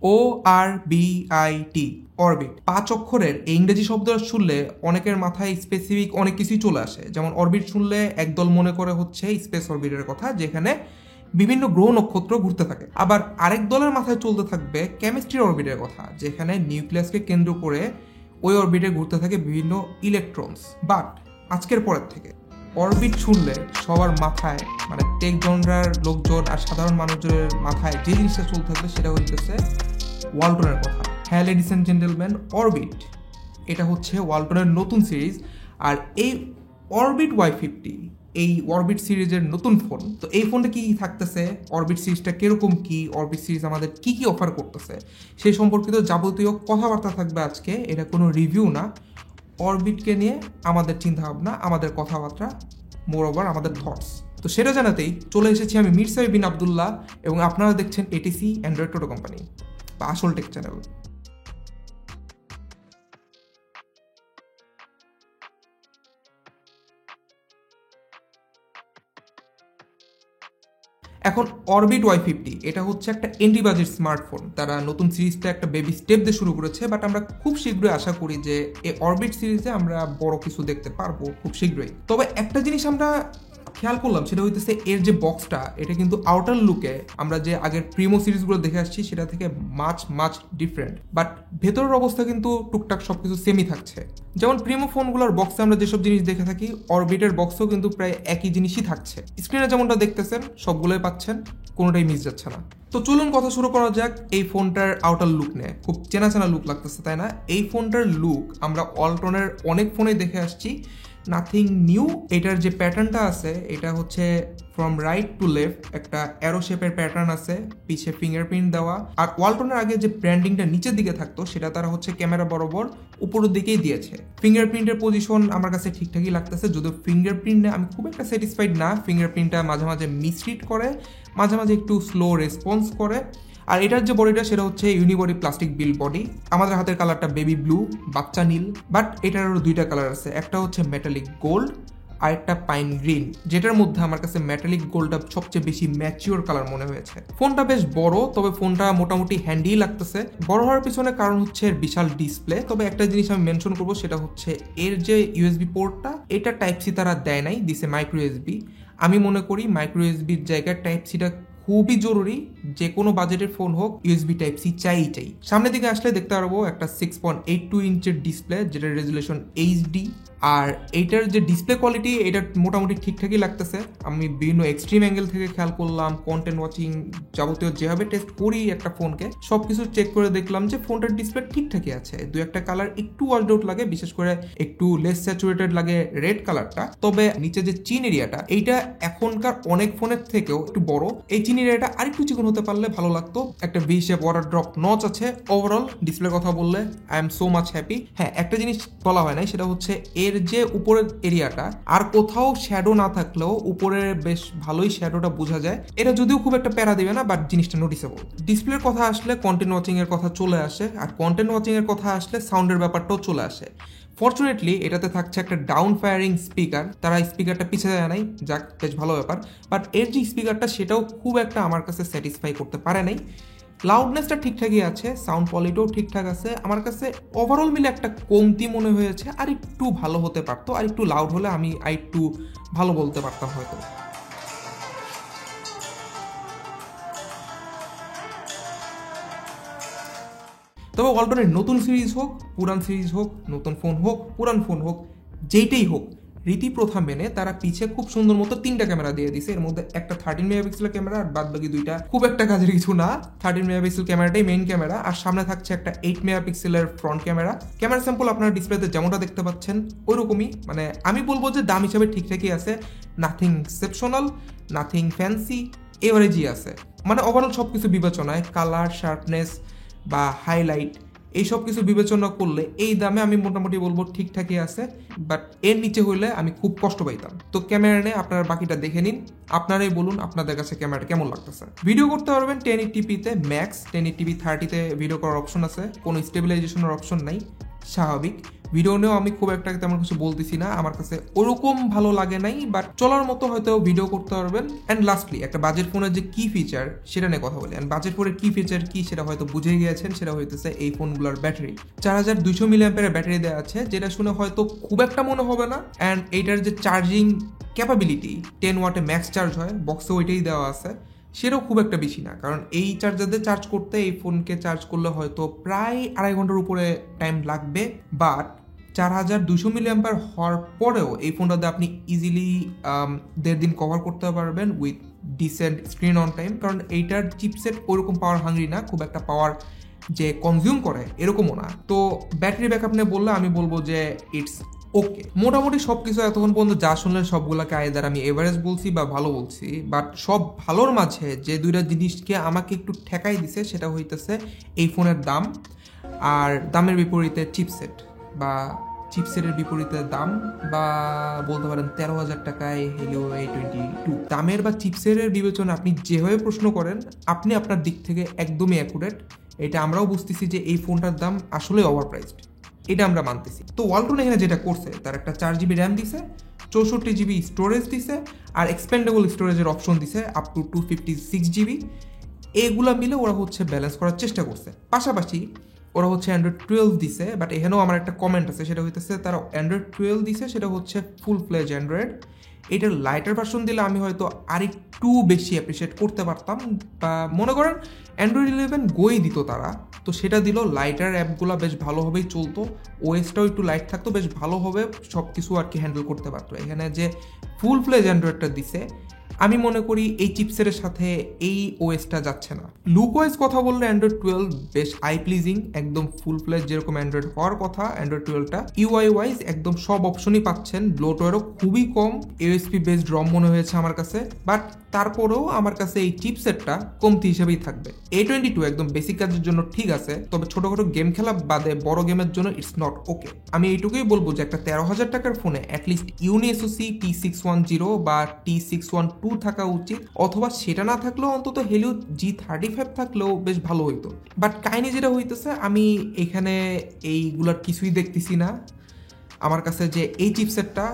ORBIT orbit. 5 অক্ষরের এই ইংরেজি শব্দটা শুনলে অনেকের মাথায় স্পেসিফিক অনেক কিছুই চলে আসে। যেমন অরবিট শুনলে একদল মনে করে হচ্ছে স্পেস অরবিটের কথা, যেখানে বিভিন্ন গ্রহ নক্ষত্র ঘুরতে থাকে। আবার আরেক দলের মাথায় চলতে থাকবে কেমিস্ট্রি অরবিটের কথা, যেখানে নিউক্লিয়াসকে কেন্দ্র করে ওই অরবিটে ঘুরতে থাকে বিভিন্ন ইলেকট্রনস। বাট আজকের পরের থেকে অরবিট শুনলে সবার মাথায়, মানে টেক জনরার লোকজন আর সাধারণ মানুষের মাথায় যে জিনিসটা চলতে থাকবে সেটা হচ্ছে ওয়ালটনের কথা। হ্যাঁ লেডিস অ্যান্ড জেন্টলম্যান, অরবিট এটা হচ্ছে ওয়ালটনের নতুন সিরিজ। আর এই অরবিট Y50 এই অরবিট সিরিজের নতুন ফোন। তো এই ফোনটা কি কি থাকতেছে, অরবিট সিরিজটা কিরকম, কি অরবিট সিরিজ আমাদের কি কি অফার করতেছে, সেই সম্পর্কিত যাবতীয় কথাবার্তা থাকবে আজকে। এটা কোনো রিভিউ না, অরবিটকে নিয়ে আমাদের চিন্তাভাবনা, আমাদের কথাবার্তা, মোরওভার আমাদের থটস। তো সেটা জানাতেই চলে এসেছি আমি মির সাহেব বিন আবদুল্লাহ, এবং আপনারা দেখছেন এটিসি অ্যান্ড্রয়েড টোটো কোম্পানি বা আসল টেক চ্যানেল। এখন অরবিট Y50 এটা হচ্ছে একটা এন্ট্রি বাজেট স্মার্টফোন। তারা নতুন সিরিজটা একটা বেবি স্টেপ দিয়ে শুরু করেছে, বাট আমরা খুব শীঘ্রই আশা করি যে এই অরবিট সিরিজে আমরা বড় কিছু দেখতে পারবো খুব শীঘ্রই। তবে একটা জিনিস আমরা খেয়াল করলাম, সেটা হইতেছে এর যে বক্সটা, এটা কিন্তু আউটার লুকে আমরা যে আগের প্রিমো সিরিজগুলো দেখে আসছি সেটা থেকে মাচ ডিফারেন্ট। বাট ভেতরের অবস্থা কিন্তু টুকটাক সবকিছু সেমই থাকছে। যেমন প্রিমো ফোনগুলোর বক্সে আমরা যেসব জিনিস দেখে থাকি, অরবিটের বক্সেও কিন্তু প্রায় একই জিনিসই থাকছে। স্ক্রিনে যেমনটা দেখতেছেন সবগুলোই পাচ্ছেন, কোনোটাই মিস যাচ্ছে না। তো চলুন কথা শুরু করা যাক এই ফোনটার আউটার লুক নিয়ে। খুব চেনা চেনা লুক লাগতেছে, তাই না? এই ফোনটার লুক আমরা ওয়ালটনের অনেক ফোনে দেখে আসছি, নাথিং নিউ। এটার যে প্যাটার্নটা আছে এটা হচ্ছে ফ্রম রাইট টু লেফট একটা অ্যারো শেপের প্যাটার্ন আছে, পিছে ফিঙ্গারপ্রিন্ট দেওয়া। আর ওয়ালটনের আগে যে ব্র্যান্ডিংটা নিচের দিকে থাকতো সেটা তারা হচ্ছে ক্যামেরা বরাবর উপরের দিকেই দিয়েছে। ফিঙ্গারপ্রিন্টের পজিশন আমার কাছে ঠিকঠাকই লাগতেছে, যদিও ফিঙ্গারপ্রিন্টে আমি খুব একটা স্যাটিসফাইড না। ফিঙ্গারপ্রিন্টটা মাঝে মাঝে মিসরিড করে, মাঝে মাঝে একটু স্লো রেসপন্স করে। আর এটার যে বডিটা সেটা হচ্ছে ইউনিবডি প্লাস্টিক বিল্ড বডি। আমাদের হাতের কালারটা বেবি ব্লু, বাচ্চা নীল। বাট এটার আরও দুইটা কালার আছে, একটা হচ্ছে মেটালিক গোল্ড আর একটা পাইন গ্রিন, যেটার মধ্যে আমার কাছে মেটালিক গোল্ডটা সবচেয়ে বেশি ম্যাচিওর কালার মনে হয়েছে। ফোনটা বেশ বড়, তবে ফোনটা মোটামুটি হ্যান্ডি লাগতেছে। বড় হওয়ার পিছনে কারণ হচ্ছে এর বিশাল ডিসপ্লে। তবে একটা জিনিস আমি মেনশন করবো, সেটা হচ্ছে এর যে ইউএসবি পোর্টটা, এটা টাইপ সি তারা দেয় নাই, দিছে মাইক্রো ইউএসবি। আমি মনে করি মাইক্রো ইউএসবির জায়গায় টাইপ সিটা খুবই জরুরি। যে কোনো বাজেটের ফোন হোক ইউএসবি টাইপ সি চাই। সামনের দিকে আসলে দেখতে পারবো একটা 6.82 ইঞ্চের ডিসপ্লে, যেটার রেজুলেশন এইচডি। আর এইটার যে ডিসপ্লে কোয়ালিটি এটা মোটামুটি ঠিকঠাকই লাগতেছে। আমি বিভিন্ন এক্সট্রিম অ্যাঙ্গেল থেকে খেয়াল করলাম, কন্টেন্ট ওয়াচিং যাবতীয় যেভাবে টেস্ট করি একটা ফোনকে, সবকিছু চেক করে দেখলাম যে ফোনটার ডিসপ্লে ঠিকঠাকই আছে। দু একটা কালার একটু ওয়াশড আউট লাগে, বিশেষ করে একটু লেস স্যাচুরেটেড লাগে রেড কালারটা। তবে নিচে যে চিন এরিয়াটা, এইটা এখনকার অনেক ফোনের থেকেও একটু বড়। এই চিন এরিয়াটা আরেকটু চিকন হতে পারলে ভালো লাগতো। একটা V shape water drop notch আছে। ওভারঅল ডিসপ্লের কথা বললে I am so much happy. হ্যাঁ, একটা জিনিস বলা হয় নাই, সেটা হচ্ছে এর যে উপরের এরিয়াটা, আর কোথাও শ্যাডো না থাকলেও উপরে বেশ ভালোই শ্যাডোটা বোঝা যায়। এটা যদিও খুব একটা প্যারা দিবে না, বাট জিনিসটা নোটিসেবল। ডিসপ্লের কথা আসলে কন্টেন্ট ওয়াচিং এর কথা চলে আসে, আর কন্টেন্ট ওয়াচিং এর কথা আসলে সাউন্ডের ব্যাপারটাও চলে আসে। ফরচুনেটলি এটাতে থাকছে একটা ডাউন ফায়ারিং স্পিকার। তারা স্পিকারটা পিছিয়ে যায় নাই, যাক বেশ ভালো ব্যাপার। বাট এর যে স্পিকারটা সেটাও খুব একটা আমার কাছে স্যাটিসফাই করতে পারে নাই। লাউডনেসটা ঠিকঠাকই আছে, সাউন্ড কোয়ালিটিও ঠিকঠাক আছে। আমার কাছে ওভারঅল মিলে একটা কমতি মনে হয়েছে, আর একটু ভালো হতে পারতো। আর একটু লাউড হলে আমি আর একটু ভালো বলতে পারতাম হয়তো। তবে ওয়ালটনের নতুন সিরিজ হোক, পুরান সিরিজ হোক, নতুন ফোন হোক, পুরান ফোন হোক, যেইটাই হোক, রীতি প্রথা মেনে তারা পিছে খুব সুন্দর মতো 3টা ক্যামেরা দিয়ে দিছে। এর মধ্যে একটা 13 মেগাপিক্সেলের ক্যামেরা, আর বাদ বাকি 2টা খুব একটা কাজের কিছু না। 13 মেগাপিক্সেল ক্যামেরাটাই মেইন ক্যামেরা, আর সামনে থাকছে একটা 8 মেগাপিক্সেলের ফ্রন্ট ক্যামেরা। ক্যামেরা স্যাম্পল আপনারা ডিসপ্লেতে যেমনটা দেখতে পাচ্ছেন ওইরকমই। মানে আমি বলবো যে দাম হিসাবে ঠিকঠাকই আছে, নাথিং এক্সেপশনাল, নাথিং ফ্যান্সি, এভারেজই আছে। মানে ওভারঅল সব কিছু বিবেচনায়, কালার, শার্পনেস বা হাইলাইট, এই সব কিছু বিবেচনা করলে এই দামে আমি মোটামুটি বলবো ঠিকঠাকই আছে। বাট এর নিচে হইলে আমি খুব কষ্ট পাইতাম। তো ক্যামেরা নিয়ে আপনারা বাকিটা দেখে নিন, আপনারাই বলুন আপনাদের কাছে ক্যামেরাটা কেমন লাগতেছে। ভিডিও করতে পারবেন 1080p তে ম্যাক্স, 1080p 30 তে ভিডিও করার অপশন আছে, কোনো স্টেবিলাইজেশনের অপশন নাই। স্বাভাবিক। ভিডিও নিয়েও আমি খুব একটা তেমন কিছু বলতেছি না, আমার কাছে ওরকম ভালো লাগে নাই, বাট চলার মতো হয়তো ভিডিও করতে পারবেন। অ্যান্ড লাস্টলি একটা বাজেট ফোনের যে কি ফিচার সেটা নিয়ে কথা বলি। অ্যান্ড বাজেট ফোনের কি ফিচার কি সেটা হয়তো বুঝে গিয়েছেন, সেটা হইতেছে এই ফোনগুলোর ব্যাটারি 4200 মিলিঅ্যাম্পিয়ারের ব্যাটারি দেওয়া আছে, যেটা শুনে হয়তো খুব একটা মনে হবে না। অ্যান্ড এইটার যে চার্জিং ক্যাপাবিলিটি 10 ওয়াটে ম্যাক্স চার্জ হয়, বক্সে ওইটাই দেওয়া আছে, সেটাও খুব একটা বেশি না। কারণ এই চার্জার দিয়ে চার্জ করতে এই ফোনকে চার্জ করলে হয়তো প্রায় 2.5 ঘন্টার উপরে টাইম লাগবে। বাট 4200 মিলিঅ্যাম্পিয়ার হওয়ার পরেও এই ফোনটাতে আপনি ইজিলি 1.5 দিন কভার করতে পারবেন with decent screen on time. কারণ এইটার চিপসেট ওইরকম পাওয়ার হাঙ্গরি না, খুব একটা পাওয়ার যে কনজিউম করে এরকমও না। তো ব্যাটারি ব্যাকআপ নিয়ে বললে আমি বলবো যে ইটস ওকে। মোটামুটি সব কিছু এতক্ষণ পর্যন্ত যা শুনলেন সবগুলোকে আইদার আমি এভারেজ বলছি বা ভালো বলছি, বাট সব ভালোর মাঝে যে দুইটা জিনিসকে আমাকে একটু ঠেকাই দিছে সেটা হইতেছে এই ফোনের দাম, আর দামের বিপরীতে চিপসেট, বা চিপসেটের বিপরীতে দাম, বা বলতে পারেন 13,000 টাকায় হেলিও A22। দামের বা চিপসেটের বিবেচনা আপনি যেভাবে প্রশ্ন করেন আপনি আপনার দিক থেকে একদমই অ্যাকুরেট। এটা আমরাও বুঝতেছি যে এই ফোনটার দাম আসলে ওভারপ্রাইসড, এটা আমরা মানতেছি। তো ওয়ালটন এখানে যেটা করছে, তার একটা 4 GB র্যাম দিছে, 64 GB স্টোরেজ দিছে, আর এক্সপেন্ডেবল স্টোরেজের অপশন দিছে আপ টু 256 GB। এগুলা মিলে ওরা হচ্ছে ব্যালেন্স করার চেষ্টা করছে। পাশাপাশি ওরা হচ্ছে অ্যান্ড্রয়েড 12 দিছে, বাট এখানেও আমার একটা কমেন্ট আছে, সেটা হইতেছে তারা অ্যান্ড্রয়েড 12 দিছে, সেটা হচ্ছে ফুল ফ্লেজ অ্যান্ড্রয়েড। এটার লাইটার ভার্সন দিলে আমি হয়তো আরেকটু বেশি অ্যাপ্রিসিয়েট করতে পারতাম, বা মনে করেন অ্যান্ড্রয়েড 11 গোই দিত তারা, তো সেটা দিল, লাইটার অ্যাপগুলো বেশ ভালোভাবেই চলতো, ওএসটাও একটু লাইট থাকতো, বেশ ভালোভাবে সব কিছু আর কি হ্যান্ডেল করতে পারতো। এখানে যে ফুল ফ্লেজ অ্যান্ড্রয়েডটা দিছে, আমি মনে করি এই চিপসেটের সাথে এই ওএসটা যাচ্ছে না। লুক ওয়াইজ কথা বললে অ্যান্ড্রয়েড 12 বেশ আই প্লিজিং, একদম ফুল ফ্লেজ যেরকম অ্যান্ড্রয়েড হওয়ার কথা অ্যান্ড্রয়েড 12টা। ইউআই ওয়াইজ একদম সব অপশনই পাচ্ছেন, ব্লোটওয়্যারও খুবই কম, ইউএসপি বেসড রম মনে হয়েছে আমার কাছে, বাট তারপরেও আমার কাছে এই চিপসেটটা কমতি হিসেবেই থাকবে। A22 একদম বেসিক কাজের জন্য ঠিক আছে, তবে ছোটখাটো গেম খেলা বাদে বড় গেমের জন্য ইটস নট ওকে। আমি এইটুকুই বলবো যে একটা 13,000 টাকার ফোনে অ্যাটলিস্ট ইউনিএসওসি T610 বা T612 থাকা উচিত, অথবা সেটা না থাকলেও অন্তত হেলিও G35 থাকলেও বেশ ভালো হইতো। বাট কাহিনী যেটা হইতেছে, আমি এখানে এইগুলার কিছুই দেখতেছি না। আমার কাছে যে এই চিপসেটটা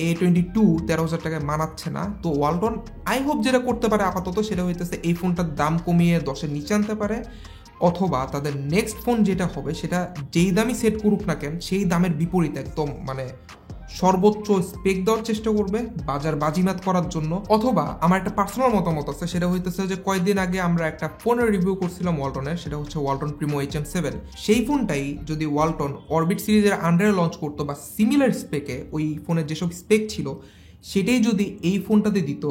A22 13,000 টাকায় মানাচ্ছে না। তো ওয়ালটন আই হোপ যেটা করতে পারে আপাতত সেটা হইতেছে এই ফোনটার দাম কমিয়ে 10-এর নিচে আনতে পারে, অথবা তাদের নেক্সট ফোন যেটা হবে সেটা যেই দামই সেট করুক না কেন সেই দামের বিপরীতে একদম মানে সর্বোচ্চ স্পেক দেওয়ার চেষ্টা করবে বাজার বাজিমাত করার জন্য। অথবা আমার একটা পার্সোনাল মতামত আছে, সেটা হইতেছে যে কয়েকদিন আগে আমরা একটা ফোনের রিভিউ করছিলাম ওয়ালটনের, সেটা হচ্ছে ওয়ালটন প্রিমো HM7। সেই ফোনটাই যদি ওয়ালটন অরবিট সিরিজের আন্ডারে লঞ্চ করতো বা সিমিলার স্পেকে, ওই ফোনের যেসব স্পেক ছিল সেটাই যদি এই ফোনটাতে দিত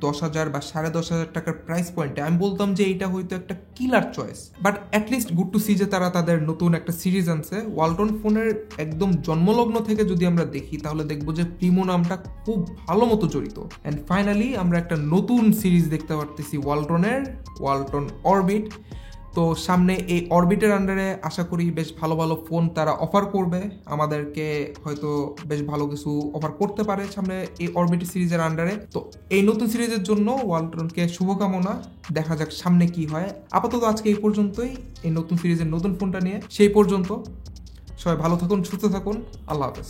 10,000 বা 10,500 টাকার প্রাইস পয়েন্টে, আমি বলতাম যে এইটা হয়তো একটা কিলার choice. But at least good to C যে তারা তাদের নতুন একটা সিরিজ আনছে। ওয়ালটন ফোনের একদম জন্মলগ্ন থেকে যদি আমরা দেখি তাহলে দেখবো যে প্রিমো নামটা খুব ভালো মতো জড়িত। অ্যান্ড ফাইনালি আমরা একটা নতুন সিরিজ দেখতে পারতেছি ওয়ালটনের, ওয়ালটন অরবিট। তো সামনে এই অরবিটের আন্ডারে আশা করি বেশ ভালো ভালো ফোন তারা অফার করবে আমাদেরকে, হয়তো বেশ ভালো কিছু অফার করতে পারে সামনে এই অরবিট সিরিজের আন্ডারে। তো এই নতুন সিরিজের জন্য ওয়ালটনকে শুভকামনা, দেখা যাক সামনে কি হয়। আপাতত আজকে এই পর্যন্তই এই নতুন সিরিজের নতুন ফোনটা নিয়ে। সেই পর্যন্ত সবাই ভালো থাকুন, সুস্থ থাকুন, আল্লাহ হাফেজ।